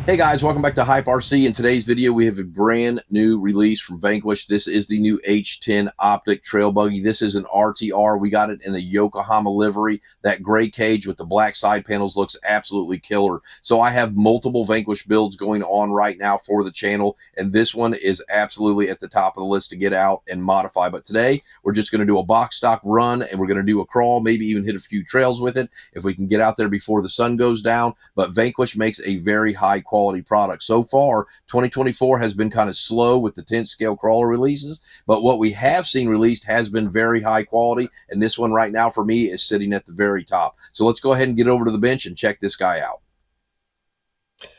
Hey guys, welcome back to Hype RC. In today's video, we have a brand new release from Vanquish. This is the new H10 OPTIC trail buggy. This is an RTR. We got it in the Yokohama livery. That gray cage with the black side panels looks absolutely killer. So I have multiple Vanquish builds going on right now for the channel, and this one is absolutely at the top of the list to get out and modify. But today, we're just going to do a box stock run, and we're going to do a crawl, maybe even hit a few trails with it if we can get out there before the sun goes down. But Vanquish makes a very high quality product. So far, 2024 has been kind of slow with the 10th scale crawler releases, but what we have seen released has been very high quality, and this one right now for me is sitting at the very top. So let's go ahead and get over to the bench and check this guy out.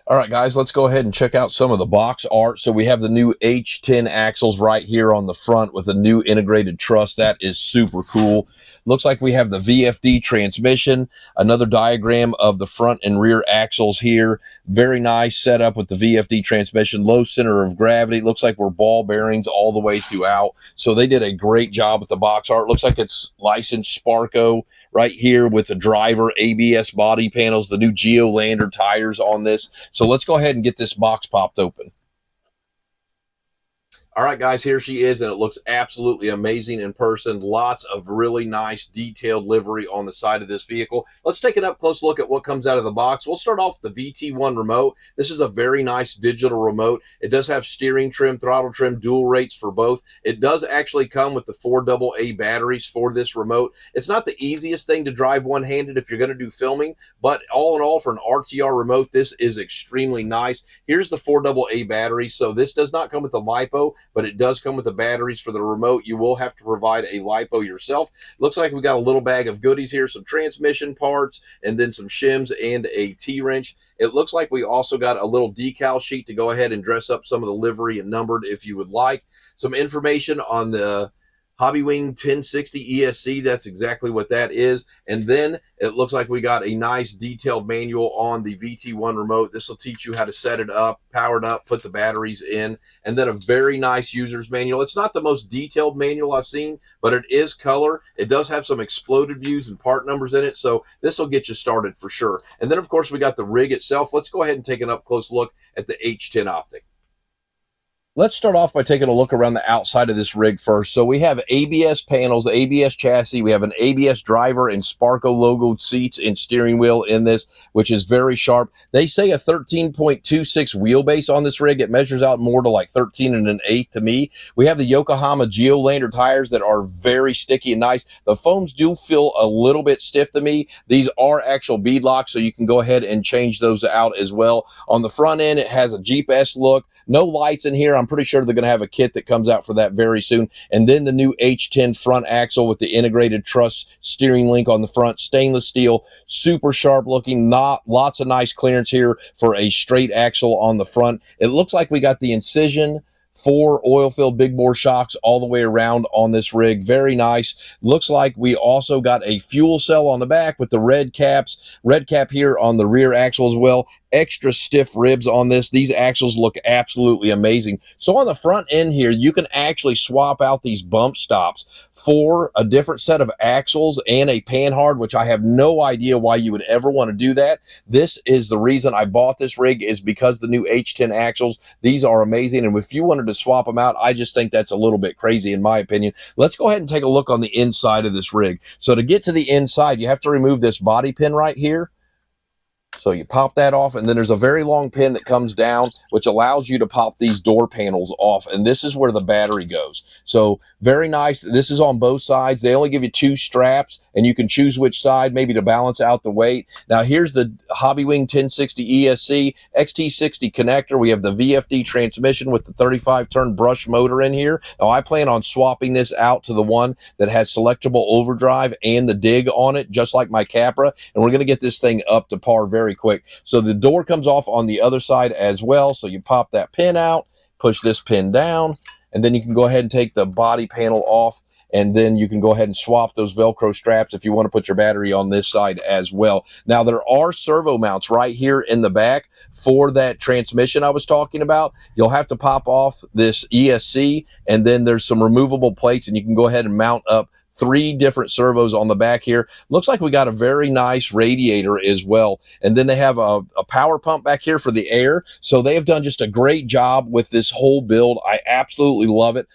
All right, guys, let's go ahead and check out some of the box art. So we have the new H10 axles right here on the front with a new integrated truss. That is super cool. Looks like we have the VFD transmission, another diagram of the front and rear axles here. Very nice setup with the VFD transmission, low center of gravity. Looks like we're ball bearings all the way throughout. So they did a great job with the box art. Looks like it's licensed Sparco right here with the driver ABS body panels, the new Geolander tires on this. So let's go ahead and get this box popped open. All right, guys, here she is, and it looks absolutely amazing in person. Lots of really nice detailed livery on the side of this vehicle. Let's take an up-close look at what comes out of the box. We'll start off with the VT1 remote. This is a very nice digital remote. It does have steering trim, throttle trim, dual rates for both. It does actually come with the 4 AA batteries for this remote. It's not the easiest thing to drive one-handed if you're going to do filming, but all in all, for an RTR remote, this is extremely nice. Here's the 4 AA batteries. So this does not come with the LiPo, but it does come with the batteries for the remote. You will have to provide a LiPo yourself. Looks like we got a little bag of goodies here, some transmission parts, and then some shims and a T-wrench. It looks like we also got a little decal sheet to go ahead and dress up some of the livery and numbered if you would like. Some information on the Hobbywing 1060 ESC, that's exactly what that is. And then it looks like we got a nice detailed manual on the VT1 remote. This will teach you how to set it up, power it up, put the batteries in, and then a very nice user's manual. It's not the most detailed manual I've seen, but it is color. It does have some exploded views and part numbers in it, so this will get you started for sure. And then, of course, we got the rig itself. Let's go ahead and take an up-close look at the H10 OPTIC. Let's start off by taking a look around the outside of this rig first. So we have ABS panels, ABS chassis. We have an ABS driver and Sparco logoed seats and steering wheel in this, which is very sharp. They say a 13.26 wheelbase on this rig. It measures out more to like 13 1/8 to me. We have the Yokohama Geolander tires that are very sticky and nice. The foams do feel a little bit stiff to me. These are actual bead locks, so you can go ahead and change those out as well. On the front end, it has a Jeep-esque look. No lights in here. I'm pretty sure they're going to have a kit that comes out for that very soon. And then the new H10 front axle with the integrated truss steering link on the front, stainless steel, super sharp looking, lots of nice clearance here for a straight axle on the front. It looks like we got the Incision 4 oil-filled big bore shocks all the way around on this rig. Very nice. Looks like we also got a fuel cell on the back with the red caps. Red cap here on the rear axle as well. Extra stiff ribs on this. These axles look absolutely amazing. So on the front end here, you can actually swap out these bump stops for a different set of axles and a panhard, which I have no idea why you would ever want to do that. This is the reason I bought this rig, is because the new H10 axles. These are amazing, and if you wanted to swap them out, I just think that's a little bit crazy in my opinion. Let's go ahead and take a look on the inside of this rig. So to get to the inside, you have to remove this body pin right here. So you pop that off, and then there's a very long pin that comes down, which allows you to pop these door panels off, and this is where the battery goes. So very nice. This is on both sides. They only give you 2 straps, and you can choose which side, maybe to balance out the weight. Now here's the Hobbywing 1060 ESC XT60 connector. We have the VFD transmission with the 35-turn brush motor in here. Now I plan on swapping this out to the one that has selectable overdrive and the dig on it, just like my Capra, and we're going to get this thing up to par very quick. So the door comes off on the other side as well. So you pop that pin out, push this pin down, and then you can go ahead and take the body panel off, and then you can go ahead and swap those Velcro straps if you want to put your battery on this side as well. Now there are servo mounts right here in the back for that transmission I was talking about. You'll have to pop off this ESC, and then there's some removable plates, and you can go ahead and mount up 3 different servos on the back here. Looks like we got a very nice radiator as well. And then they have a power pump back here for the air. So they have done just a great job with this whole build. I absolutely love it.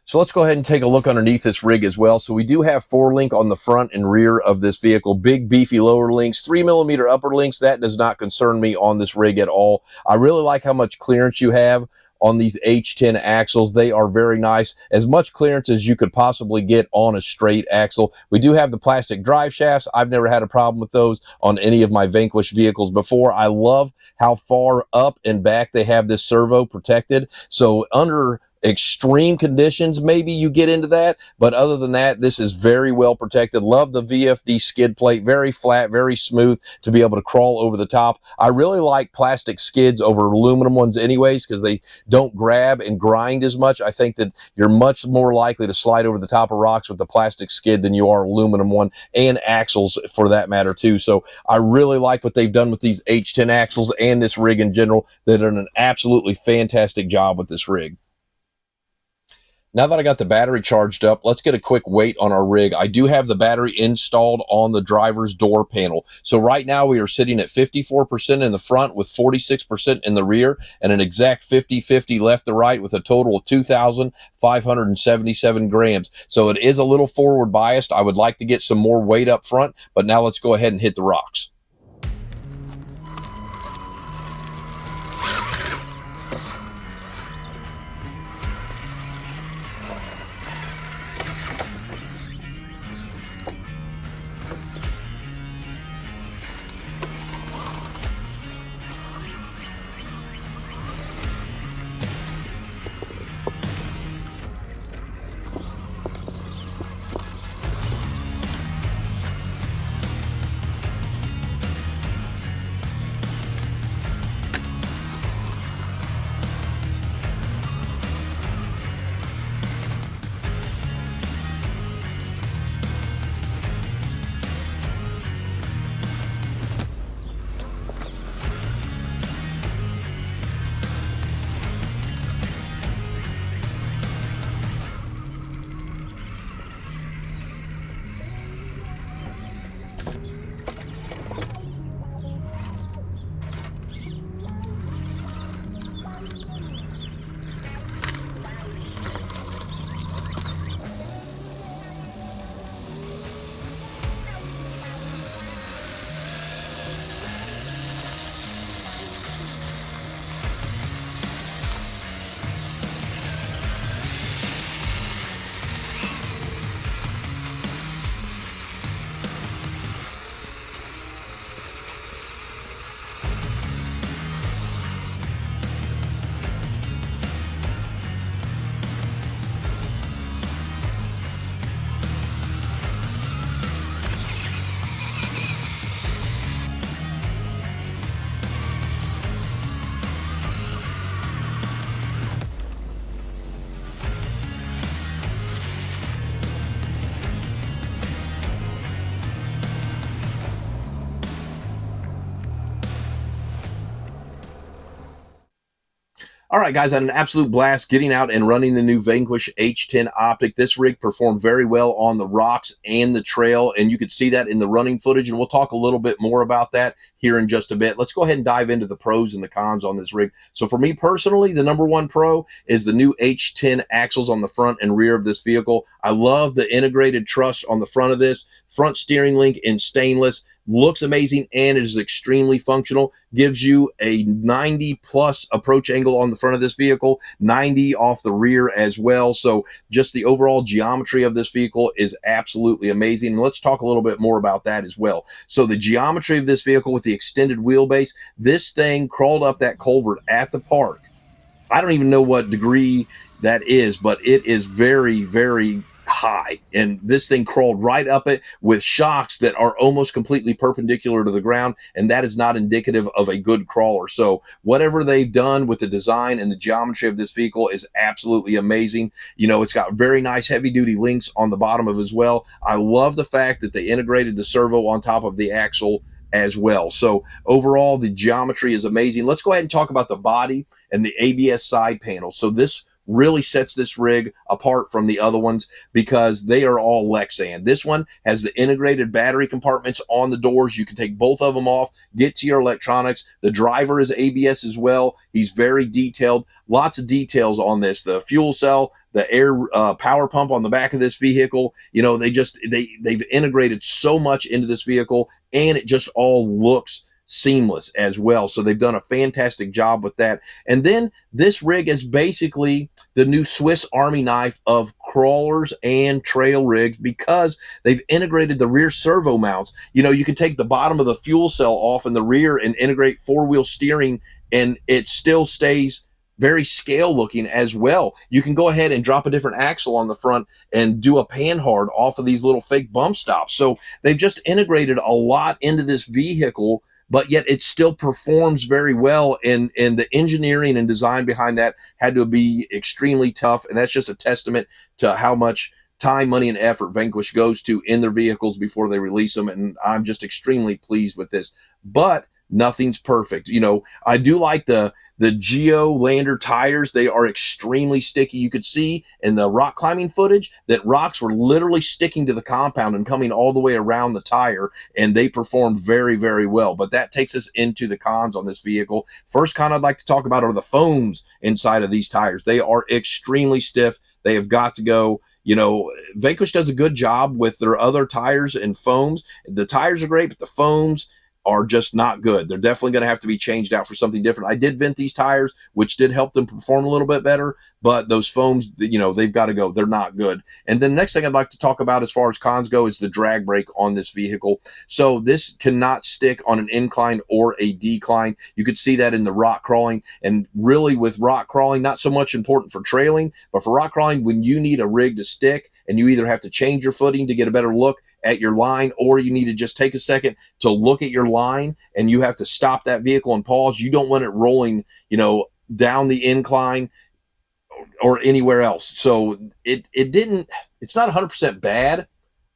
So let's go ahead and take a look underneath this rig as well. So we do have 4-link on the front and rear of this vehicle, big beefy lower links, 3mm upper links. That does not concern me on this rig at all. I really like how much clearance you have on these H10 axles. They are very nice, as much clearance as you could possibly get on a straight axle. We do have the plastic drive shafts. I've never had a problem with those on any of my Vanquish vehicles before. I love how far up and back they have this servo protected. So under extreme conditions, maybe you get into that, but other than that, this is very well protected. Love the VFD skid plate, very flat, very smooth to be able to crawl over the top. I really like plastic skids over aluminum ones anyways, because they don't grab and grind as much. I think that you're much more likely to slide over the top of rocks with the plastic skid than you are aluminum one, and axles for that matter too. So I really like what they've done with these H10 axles and this rig in general. They've done an absolutely fantastic job with this rig. Now that I got the battery charged up, let's get a quick weight on our rig. I do have the battery installed on the driver's door panel. So right now we are sitting at 54% in the front with 46% in the rear, and an exact 50-50 left to right with a total of 2,577 grams. So it is a little forward biased. I would like to get some more weight up front, but now let's go ahead and hit the rocks. All right, guys, I had an absolute blast getting out and running the new Vanquish H10 OPTIC. This rig performed very well on the rocks and the trail, and you could see that in the running footage, and we'll talk a little bit more about that here in just a bit. Let's go ahead and dive into the pros and the cons on this rig. So for me personally, the #1 pro is the new H10 axles on the front and rear of this vehicle. I love the integrated truss on the front of this, front steering link in stainless. Looks amazing, and it is extremely functional. Gives you a 90 plus approach angle on the front of this vehicle, 90 off the rear as well. So just the overall geometry of this vehicle is absolutely amazing. And let's talk a little bit more about that as well. So the geometry of this vehicle with the extended wheelbase, this thing crawled up that culvert at the park. I don't even know what degree that is, but it is very, very high, and this thing crawled right up it with shocks that are almost completely perpendicular to the ground, and that is not indicative of a good crawler. So whatever they've done with the design and the geometry of this vehicle is absolutely amazing. You know, it's got very nice heavy duty links on the bottom of it as well. I love the fact that they integrated the servo on top of the axle as well. So overall, the geometry is amazing. Let's go ahead and talk about the body and the ABS side panel. So this really sets this rig apart from the other ones because they are all Lexan. This one has the integrated battery compartments on the doors. You can take both of them off, get to your electronics. The driver is ABS as well. He's very detailed. Lots of details on this. The fuel cell, the air power pump on the back of this vehicle. You know, they've integrated so much into this vehicle, and it just all looks seamless as well. So they've done a fantastic job with that. And then this rig is basically the new Swiss Army knife of crawlers and trail rigs because they've integrated the rear servo mounts. You know, you can take the bottom of the fuel cell off in the rear and integrate four-wheel steering, and it still stays very scale looking as well. You can go ahead and drop a different axle on the front and do a panhard off of these little fake bump stops. So they've just integrated a lot into this vehicle, but yet it still performs very well. And the engineering and design behind that had to be extremely tough. And that's just a testament to how much time, money, and effort Vanquish goes to in their vehicles before they release them. And I'm just extremely pleased with this. But nothing's perfect. You know, I do like the Geo Lander tires. They are extremely sticky. You could see in the rock climbing footage that rocks were literally sticking to the compound and coming all the way around the tire, and they performed very, very well. But that takes us into the cons on this vehicle. First con I'd like to talk about are the foams inside of these tires. They are extremely stiff. They have got to go. You know, Vanquish does a good job with their other tires and foams. The tires are great, but the foams are just not good. They're definitely going to have to be changed out for something different. I did vent these tires, which did help them perform a little bit better, but those foams, you know, they've got to go. They're not good. And then the next thing I'd like to talk about as far as cons go is the drag brake on this vehicle. So this cannot stick on an incline or a decline. You could see that in the rock crawling, and really with rock crawling, not so much important for trailing, but for rock crawling, when you need a rig to stick and you either have to change your footing to get a better look at your line, or you need to just take a second to look at your line and you have to stop that vehicle and pause. You don't want it rolling, you know, down the incline or anywhere else. So it's not 100% bad,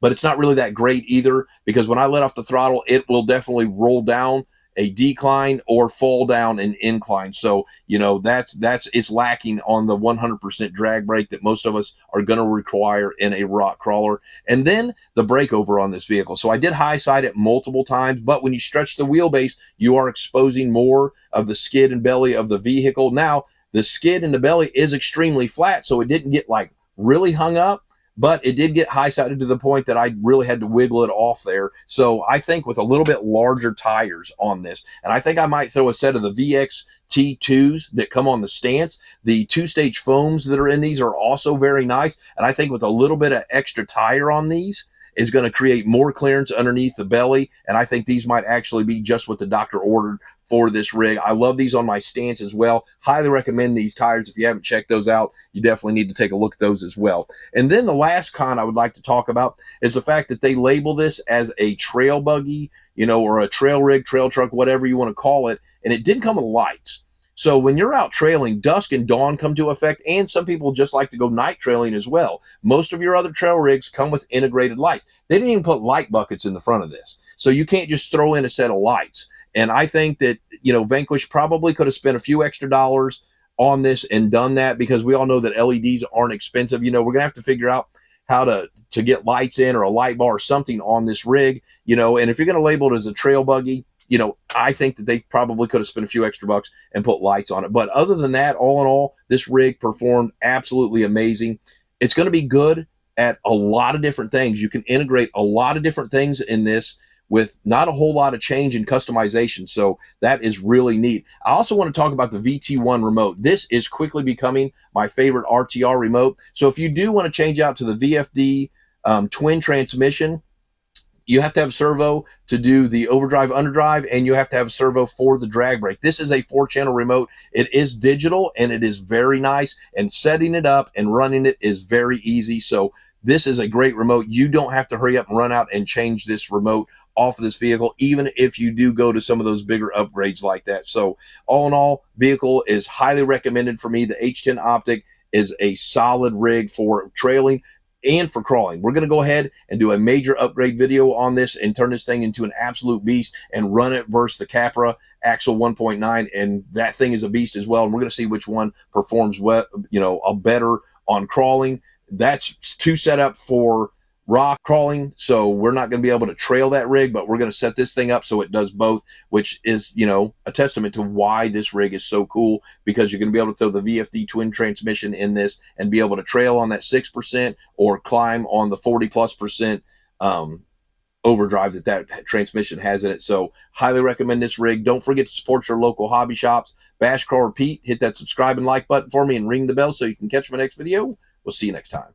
but it's not really that great either, because when I let off the throttle, it will definitely roll down a decline or fall down an incline. So, you know, it's lacking on the 100% drag brake that most of us are going to require in a rock crawler. And then the breakover on this vehicle. So I did high side it multiple times, but when you stretch the wheelbase, you are exposing more of the skid and belly of the vehicle. Now, the skid and the belly is extremely flat, so it didn't get like really hung up, but it did get high-sided to the point that I really had to wiggle it off there. So I think with a little bit larger tires on this, and I think I might throw a set of the VXT2s that come on the stance. The two-stage foams that are in these are also very nice, and I think with a little bit of extra tire on these is going to create more clearance underneath the belly, and I think these might actually be just what the doctor ordered for this rig. I love these on my stance as well. Highly recommend these tires. If you haven't checked those out, you definitely need to take a look at those as well. And then the last con I would like to talk about is the fact that they label this as a trail buggy, you know, or a trail rig, trail truck, whatever you want to call it, and it didn't come with lights. So when you're out trailing, dusk and dawn come to effect, and some people just like to go night trailing as well. Most of your other trail rigs come with integrated lights. They didn't even put light buckets in the front of this. So you can't just throw in a set of lights. And I think that, you know, Vanquish probably could have spent a few extra dollars on this and done that, because we all know that LEDs aren't expensive. You know, we're going to have to figure out how to get lights in, or a light bar or something on this rig, you know, and if you're going to label it as a trail buggy, you know, I think that they probably could have spent a few extra bucks and put lights on it. But other than that, all in all, this rig performed absolutely amazing. It's going to be good at a lot of different things. You can integrate a lot of different things in this with not a whole lot of change and customization. So that is really neat. I also want to talk about the VT1 remote. This is quickly becoming my favorite RTR remote. So if you do want to change out to the VFD twin transmission, you have to have servo to do the overdrive, underdrive, and you have to have servo for the drag brake. This is a 4-channel remote. It is digital, and it is very nice, and setting it up and running it is very easy. So this is a great remote. You don't have to hurry up and run out and change this remote off of this vehicle, even if you do go to some of those bigger upgrades like that. So all in all, vehicle is highly recommended for me. The H10 Optic is a solid rig for trailing. and for crawling. We're going to go ahead and do a major upgrade video on this and turn this thing into an absolute beast and run it versus the Capra Axle 1.9, and that thing is a beast as well. And we're going to see which one performs well, better on crawling. That's two set up for rock crawling, so we're not going to be able to trail that rig, but we're going to set this thing up so it does both, which is, a testament to why this rig is so cool, because you're going to be able to throw the VFD twin transmission in this and be able to trail on that 6% or climb on the 40+% overdrive that transmission has in it. So highly recommend this rig. Don't forget to support your local hobby shops. Bash, crawl, repeat. Hit that subscribe and like button for me and ring the bell so you can catch my next video. We'll see you next time.